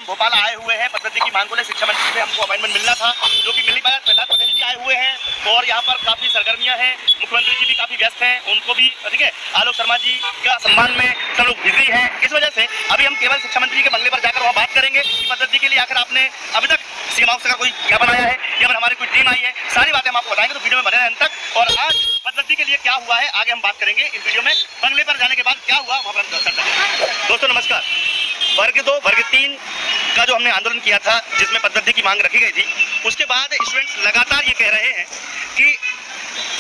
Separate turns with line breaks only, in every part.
हम भोपाल आए हुए हैं पद्धति की मांग को लेकर। शिक्षा मंत्री से हमको अपॉइंटमेंट मिलना था, जो कि मिलने के बाद प्रहलाद पटेल जी आए हुए हैं और यहाँ पर काफ़ी सरगर्मियाँ हैं। मुख्यमंत्री जी भी काफ़ी व्यस्त हैं, उनको भी ठीक है आलोक शर्मा जी का सम्मान में सब लोग बिजी हैं। इस वजह से अभी हम केवल शिक्षा मंत्री के बंगले पर जाकर वहाँ बात करेंगे कि पद्धति के लिए आखिर आपने अभी तक सीएम हाउस का कोई क्या बनाया है या फिर हमारी कोई टीम आई है, सारी बातें हम आपको बताएंगे। तो वीडियो में बने रहें अंत तक। और आज पद्धति के लिए क्या हुआ है आगे हम बात करेंगे इस वीडियो में। बंगले पर जाने के बाद क्या हुआ वहाँ पर हम चर्चा करेंगे। दोस्तों नमस्कार। वर्ग 2 वर्ग 3 का जो हमने आंदोलन किया था, जिसमें पद्धति की मांग रखी गई थी, उसके बाद स्टूडेंट्स लगातार ये कह रहे हैं कि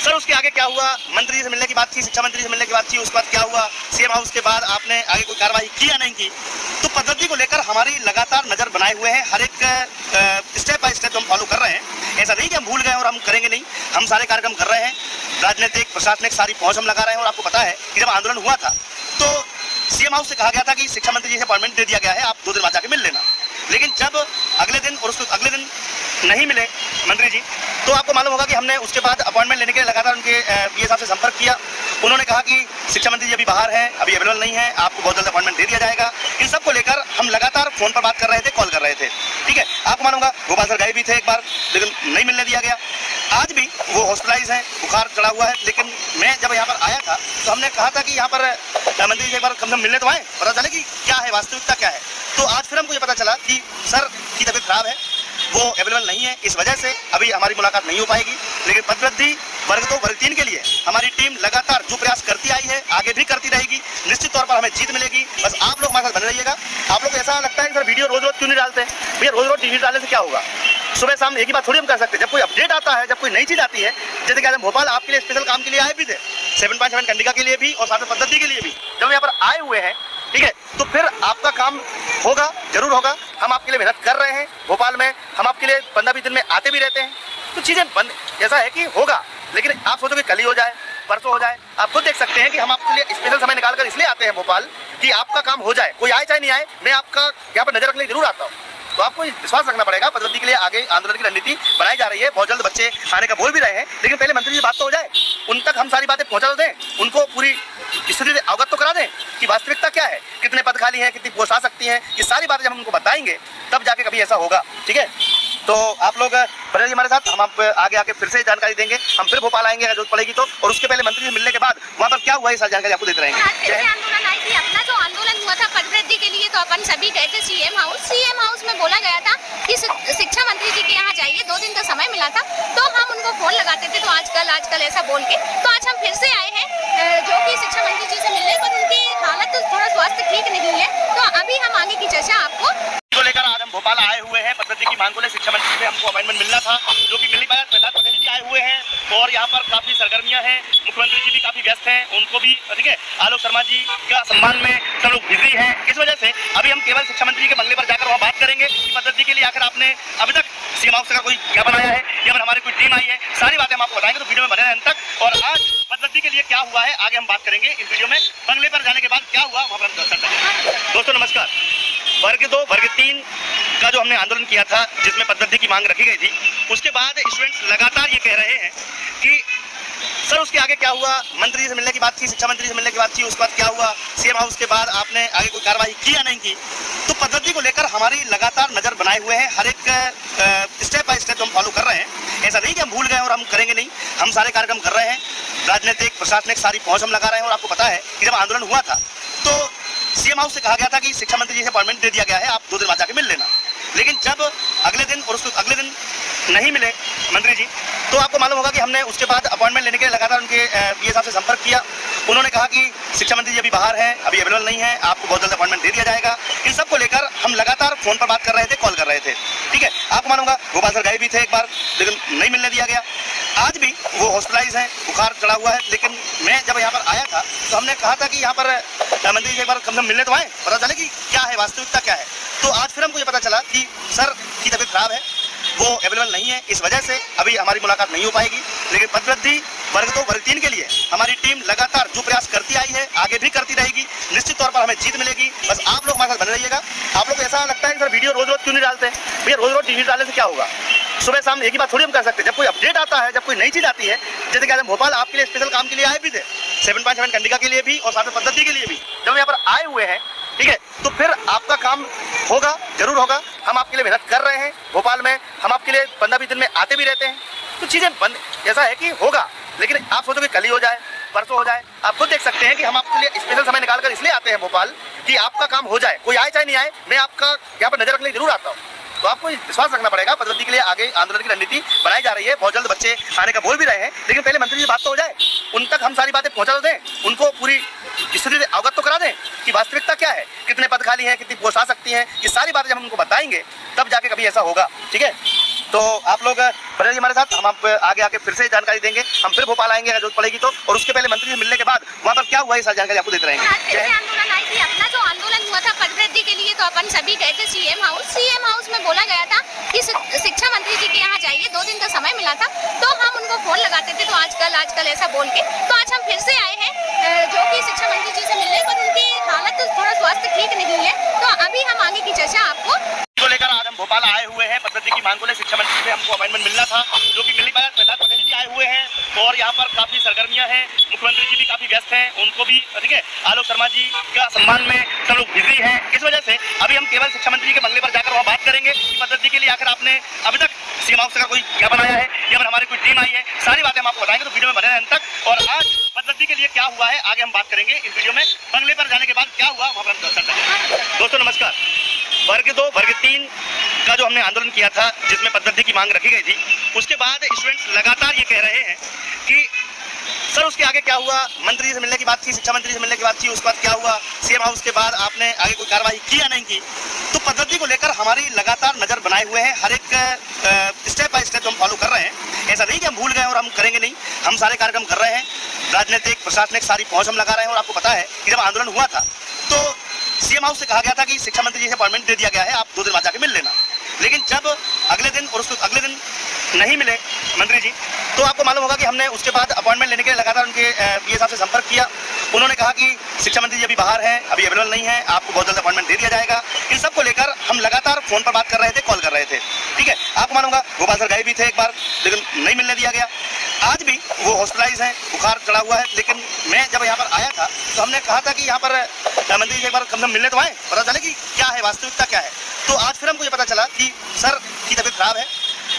सर उसके आगे क्या हुआ। मंत्री से मिलने की बात थी, शिक्षा मंत्री से मिलने की बात थी, उसके बाद क्या हुआ, सीएम हाउस के बाद आपने आगे कोई कार्रवाई की या नहीं की। तो पद्धति को लेकर हमारी लगातार नजर बनाए हुए हैं, हर एक स्टेप बाय स्टेप हम फॉलो कर रहे हैं। ऐसा नहीं कि हम भूल गए और हम करेंगे नहीं, हम सारे कार्यक्रम कर रहे हैं। राजनीतिक प्रशासनिक सारी पहुंच हम लगा रहे हैं। और आपको पता है कि जब आंदोलन हुआ था तो सीएम हाउस से कहा गया था कि शिक्षा मंत्री जी से अपॉइंटमेंट दे दिया गया है, आप 2 दिन बाद जाके मिल लेना। लेकिन जब अगले दिन और उसके अगले दिन नहीं मिले मंत्री जी, तो आपको मालूम होगा कि हमने उसके बाद अपॉइंटमेंट लेने के लिए लगातार उनके पीए साहब से संपर्क किया। उन्होंने कहा कि शिक्षा मंत्री जी अभी बाहर हैं, अभी अवेलेबल नहीं है, आपको बहुत जल्द अपॉइंटमेंट दे दिया जाएगा। इन सब को लेकर हम लगातार फोन पर बात कर रहे थे, कॉल कर रहे थे। ठीक है, आपको मालूम होगा गोपाल सर गए भी थे एक बार, लेकिन नहीं मिलने दिया गया। आज भी वो हॉस्पिटलाइज हैं, बुखार चढ़ा हुआ है। लेकिन मैं जब यहाँ पर आया था तो हमने कहा था कि यहाँ पर मंत्री जी एक बार कम से कम मिलने तो आए, पता चले कि क्या है वास्तविकता क्या है। तो आज फिर हमको ये पता चला कि सर की तबीयत खराब है, वो अवेलेबल नहीं है, इस वजह से अभी हमारी मुलाकात नहीं हो पाएगी। लेकिन पद्धति वर्ग 2 वर्ग 3 के लिए हमारी टीम लगातार जो प्रयास करती आई है, आगे भी करती रहेगी। निश्चित तौर पर हमें जीत मिलेगी। बस आप लोग हमारे साथ बने रहिएगा। आप लोग को ऐसा लगता है कि सर वीडियो रोज रोज क्यों नहीं डालते हैं? भैया रोज रोज टीवी डालने से क्या होगा? सुबह शाम एक ही बात थोड़ी हम कर सकते हैं। जब कोई अपडेट आता है, जब कोई नई चीज आती है, जैसे कि आज हम भोपाल आपके लिए स्पेशल काम के लिए आए भी थे, 7.7 कंडिका के लिए भी और साथ में पद्धति के लिए भी। जब हम यहाँ पर आए हुए हैं, ठीक है, तो फिर आपका काम होगा, जरूर होगा। हम आपके लिए मेहनत कर रहे हैं भोपाल में, हम आपके लिए 15-20 दिन में आते भी रहते हैं। तो चीजें बंद ऐसा है कि होगा, लेकिन आप सोचो कि कल ही हो जाए, परसों हो जाए। आप खुद देख सकते हैं कि हम आपके लिए स्पेशल समय निकालकर इसलिए आते हैं भोपाल कि आपका काम हो जाए। कोई आए चाहे नहीं आए, मैं आपका यहाँ पर नजर रखने जरूर आता हूँ। तो आपको विश्वास रखना पड़ेगा। पद्धति के लिए आगे आंदोलन की रणनीति बनाई जा रही है। बहुत जल्द बच्चे आने का बोल भी रहे हैं, लेकिन पहले मंत्री जी बात तो हो जाए, उन तक हम सारी बातें पहुंचा दें, उनको पूरी स्थिति से अवगत तो करा दें कि वास्तविकता क्या है, कितने पद खाली हैं, कितनी पोस्ट आ सकती हैं। ये सारी बातें जब हम उनको बताएंगे तब जाके कभी ऐसा होगा। ठीक है, तो आप लोग बने रहिए हमारे साथ। हम आप आगे आके फिर से जानकारी देंगे। हम फिर भोपाल आएंगे अगर जरूरत पड़ेगी तो। और उसके पहले मंत्री से मिलने के बाद वहाँ पर क्या हुआ ये सारी जानकारी आपको देते रहेंगे।
अपना जो आंदोलन हुआ था पद्धति के लिए, तो अपन सभी गए थे सीएम हाउस में बोला गया था कि शिक्षा मंत्री जी के यहाँ जाइए, 2 दिन का समय मिला था। तो हम उनको फोन लगाते थे, तो आजकल ऐसा बोल के तो आज हम फिर से आए हैं, जो कि शिक्षा मंत्री जी से मिलने, पर उनकी हालत तो थोड़ा स्वास्थ्य ठीक नहीं है। तो अभी हम आगे की चर्चा आपको
को लेकर आज हम भोपाल आए हुए हैं पद्धति की मांग को लेकर। शिक्षा मंत्री से हमको अपॉइंटमेंट मिलना था, जो कि मिलने के बाद प्रहलाद पटेल जी आए हुए हैं और यहाँ पर काफी सरगर्मियाँ हैं। मुख्यमंत्री जी भी काफी व्यस्त हैं, उनको भी ठीक है आलोक शर्मा जी का सम्मान में सब लोग बिजी हैं। इस वजह से अभी हम केवल शिक्षा मंत्री के बंगले पर जाकर वहाँ बात करेंगे कि पद्धति के लिए आखिर आपने अभी तक सीएम हाउस का कोई क्या बनाया है या फिर हमारी कोई टीम आई है, सारी बातें हम आपको बताएंगे। तो वीडियो में बने रहें अंत तक। और आज पद्धति के लिए क्या हुआ है आगे हम बात करेंगे इस वीडियो में। बंगले पर जाने के बाद क्या हुआ वहाँ पर हम चर्चा करेंगे। दोस्तों नमस्कार। वर्ग 2 वर्ग 3 का जो हमने आंदोलन किया था, जिसमें पद्धति की मांग रखी गई थी, उसके बाद स्टूडेंट्स लगातार ये कह रहे हैं कि सर उसके आगे क्या हुआ। मंत्री जी से मिलने की बात थी, शिक्षा मंत्री से मिलने की बात थी, उसके बाद क्या हुआ, सीएम हाउस के बाद आपने आगे कोई कार्रवाई की या नहीं की। तो पद्धति को लेकर हमारी लगातार नजर बनाए हुए हैं, हर एक स्टेप बाय स्टेप हम फॉलो कर रहे हैं। ऐसा नहीं कि हम भूल गए और हम करेंगे नहीं, हम सारे कार्यक्रम कर रहे हैं। राजनीतिक प्रशासनिक सारी पहुंच हम लगा रहे हैं। और आपको पता है कि जब आंदोलन हुआ था तो सीएम हाउस से कहा गया था कि शिक्षा मंत्री जी से अपॉइंटमेंट दे दिया गया है, आप 2 दिन बाद जाके मिल लेना। लेकिन जब अगले दिन और उसके अगले दिन नहीं मिले मंत्री जी, तो आपको मालूम होगा कि हमने उसके बाद अपॉइंटमेंट लेने के लिए लगातार उनके पीए साहब से संपर्क किया। उन्होंने कहा कि शिक्षा मंत्री जी अभी बाहर हैं, अभी अवेलेबल नहीं है, आपको बहुत जल्द अपॉइंटमेंट दे दिया जाएगा। इन सब को लेकर हम लगातार फोन पर बात कर रहे थे, कॉल कर रहे थे। ठीक है, आपको मालूम होगा गोपाल सर गए भी थे एक बार, लेकिन नहीं मिलने दिया गया। आज भी वो हॉस्पिटलाइज हैं, बुखार चढ़ा हुआ है। लेकिन मैं जब यहाँ पर आया था तो हमने कहा था कि यहाँ पर मंत्री जी एक बार कम से कम मिलने तो आए, पता चले कि क्या है वास्तविकता क्या है। तो आज फिर हमको ये पता चला कि सर की तबीयत खराब है, वो अवेलेबल नहीं है, इस वजह से अभी हमारी मुलाकात नहीं हो पाएगी। लेकिन पद्धति वर्ग 2 वर्ग 3 के लिए हमारी टीम लगातार जो प्रयास करती आई है, आगे भी करती रहेगी। निश्चित तौर पर हमें जीत मिलेगी। बस आप लोग हमारे साथ बने रहिएगा। आप लोग को ऐसा लगता है कि सर वीडियो रोज रोज क्यों नहीं डालते हैं? भैया रोज रोज टीवी डालने से क्या होगा? सुबह शाम एक ही बात थोड़ी हम कर सकते हैं। जब कोई अपडेट आता है, जब कोई नई चीज आती है, जैसे कि आज हम भोपाल आपके लिए स्पेशल काम के लिए आए भी थे, 7.7 कंडिका के लिए भी और साथ में पद्धति के लिए भी। जब हम यहाँ पर आए हुए हैं, ठीक है, तो फिर आपका काम होगा, जरूर होगा। हम आपके लिए मेहनत कर रहे हैं भोपाल में, हम आपके लिए 15-20 दिन में आते भी रहते हैं। तो चीजें बंद ऐसा है कि होगा, लेकिन आप सोचो कि कल ही हो जाए, परसों हो जाए। आप खुद देख सकते हैं कि हम आपके लिए स्पेशल समय निकालकर इसलिए आते हैं भोपाल कि आपका काम हो जाए, कोई आए चाहे नहीं आए, मैं आपका यहाँ पर नजर रखने जरूर आता हूँ। तो आपको विश्वास रखना पड़ेगा। पदोन्नति के लिए आगे आंदोलन की रणनीति बनाई जा रही है, बहुत जल्द बच्चे आने का बोल भी रहे हैं, लेकिन पहले मंत्री जी बात तो हो जाए, उन तक हम सारी बातें पहुंचा तो दें, उनको पूरी स्थिति से अवगत तो करा दें कि वास्तविकता क्या है, कितने पद खाली हैं, कितनी पोस्ट आ सकती हैं। ये सारी बातें जब हम उनको बताएंगे तब जाके कभी ऐसा होगा। ठीक है, तो आप लोग बने रहिए हमारे साथ, हम आप आगे आके फिर से जानकारी देंगे। हम फिर भोपाल आएंगे अगर जरूरत पड़ेगी तो, और उसके पहले मंत्री से मिलने के बाद वहाँ पर क्या हुआ ये सारी जानकारी आपको देते रहेंगे।
आज फिर से आंदोलन आई थी, अपना जो आंदोलन हुआ था पदवृद्धि के लिए, तो अपन सभी गए थे सीएम हाउस में बोला गया था कि शिक्षा मंत्री जी के यहाँ जाइए, 2 दिन का समय मिला था, तो हम उनको फोन लगाते थे, तो आजकल ऐसा बोल के, तो आज हम फिर से आए हैं जो कि शिक्षा मंत्री जी से मिलने, पर उनकी हालत थोड़ा स्वास्थ्य ठीक नहीं है। तो अभी हम आगे की चर्चा आपको
को लेकर आज हम भोपाल आए हुए हैं। पदोन्नति की मांग को लेकर शिक्षा मंत्री से हमको अपॉइंटमेंट मिलना था, जो कि मिल नहीं पाया। प्रहलाद पटेल जी आए हुए हैं और यहाँ पर काफी सरगर्मियां हैं, मुख्यमंत्री जी भी काफी व्यस्त हैं, उनको भी ठीक है, आलोक शर्मा जी का सम्मान में सब लोग बिजी हैं। इस वजह से अभी हम केवल शिक्षा मंत्री जी के बंगले पर जाकर वहाँ बात करेंगे कि पदोन्नति के लिए आखिर आपने अभी तक सीएम हाउस का कोई क्या बनाया है, या फिर हमारी कोई टीम आई है, सारी बातें हम आपको बताएंगे। तो वीडियो में बने रहें अंत तक। और आज पदोन्नति के लिए क्या हुआ है आगे हम बात करेंगे इस वीडियो में। बंगले पर जाने के बाद क्या हुआ वहाँ पर हम चर्चा करेंगे। दोस्तों नमस्कार। वर्ग 2 वर्ग 3 का जो हमने आंदोलन किया था, जिसमें पदोन्नति की मांग रखी गई थी, उसके बाद स्टूडेंट्स लगातार ये कह रहे हैं कि सर उसके आगे क्या हुआ। मंत्री से मिलने की बात थी, शिक्षा मंत्री से मिलने की बात थी, उसके बाद क्या हुआ, सीएम हाउस के बाद आपने आगे कोई कार्रवाई की या नहीं की। तो पदोन्नति को लेकर हमारी लगातार नजर बनाए हुए हैं, हर एक स्टेप बाय स्टेप हम फॉलो कर रहे हैं। ऐसा नहीं कि हम भूल गए और हम करेंगे नहीं, हम सारे कार्यक्रम कर रहे हैं, राजनीतिक प्रशासनिक सारी पहुंच हम लगा रहे हैं। और आपको पता है कि जब आंदोलन हुआ था तो सीएम हाउस से कहा गया था कि शिक्षा मंत्री जी से अपॉइंटमेंट दे दिया गया है, आप 2 दिन बाद जाके मिल लेना। लेकिन जब अगले दिन और उसके अगले दिन नहीं मिले मंत्री जी, तो आपको मालूम होगा कि हमने उसके बाद अपॉइंटमेंट लेने के लिए लगातार उनके पीए साहब से संपर्क किया। उन्होंने कहा कि शिक्षा मंत्री जी अभी बाहर हैं, अभी अवेलेबल नहीं है, आपको बहुत जल्द अपॉइंटमेंट दे दिया जाएगा। इन सब को लेकर हम लगातार फोन पर बात कर रहे थे, कॉल कर रहे थे। ठीक है, आपको मालूम होगा गोपाल सर गए भी थे एक बार, लेकिन नहीं मिलने दिया गया। आज भी वो हॉस्पिटलाइज हैं, बुखार चढ़ा हुआ है। लेकिन मैं जब यहाँ पर आया था तो हमने कहा था कि यहाँ पर मंत्री जी एक बार कम से कम मिलने तो आए, पता चले कि क्या है वास्तविकता क्या है। तो आज फिर हमको ये पता चला कि सर की तबीयत खराब है,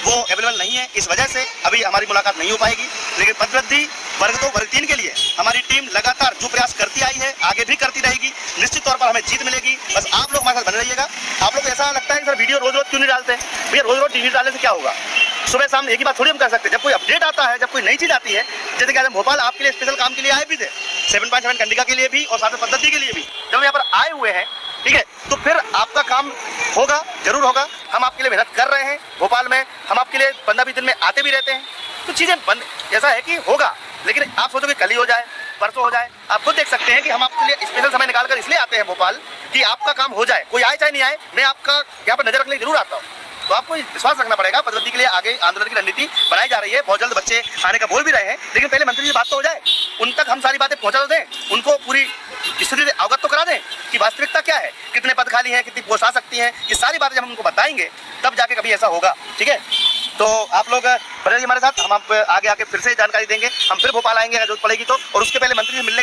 वो अवेलेबल नहीं है, इस वजह से अभी हमारी मुलाकात नहीं हो पाएगी। लेकिन पदोन्नति वर्ग 2 वर्ग 3 के लिए हमारी टीम लगातार जो प्रयास करती आई है, आगे भी करती रहेगी। निश्चित तौर पर हमें जीत मिलेगी। बस आप लोग हमारे साथ बने रहिएगा। आप लोग को ऐसा लगता है कि सर वीडियो रोज रोज क्यों नहीं डालते हैं? भैया रोज रोज टीवी डालने से क्या होगा? सुबह शाम एक ही बात थोड़ी हम कर सकते हैं। जब कोई अपडेट आता है, जब कोई नई चीज आती है, जैसे कि आज हम भोपाल आपके लिए स्पेशल काम के लिए आए भी थे, 7.7 कंडिका के लिए भी और साथ में पदोन्नति के लिए भी जब यहाँ पर आए हुए हैं, ठीक है, तो फिर आपका काम होगा, जरूर होगा। हम आपके लिए मेहनत कर रहे हैं भोपाल में, हम आपके लिए 15-20 दिन में आते भी रहते हैं। तो चीजें बंद ऐसा है कि होगा, लेकिन आप सोचो कि कल ही हो जाए, परसों हो जाए। आप खुद देख सकते हैं कि हम आपके लिए स्पेशल समय निकालकर इसलिए आते हैं भोपाल कि आपका काम हो जाए, कोई आए चाहे नहीं आए, मैं आपका यहाँ पर नजर रखने जरूर आता हूँ। तो आपको विश्वास रखना पड़ेगा। पदोन्नति के लिए आगे आंदोलन की रणनीति बनाई जा रही है, बहुत जल्द बच्चे आने का बोल भी रहे हैं, लेकिन पहले मंत्री जी बात तो हो जाए, उन तक हम सारी बातें पहुंचा तो दें, उनको पूरी स्थिति से अवगत तो करा दें कि वास्तविकता क्या है, कितने पद खाली हैं, कितनी पोस्ट आ सकती हैं। ये सारी बातें जब हम उनको बताएंगे तब जाके कभी ऐसा होगा। ठीक है, तो आप लोग बने रहिए हमारे साथ, हम आप आगे आके फिर से जानकारी देंगे। हम फिर भोपाल आएंगे अगर जरूरत पड़ेगी तो, और उसके पहले मंत्री से मिलने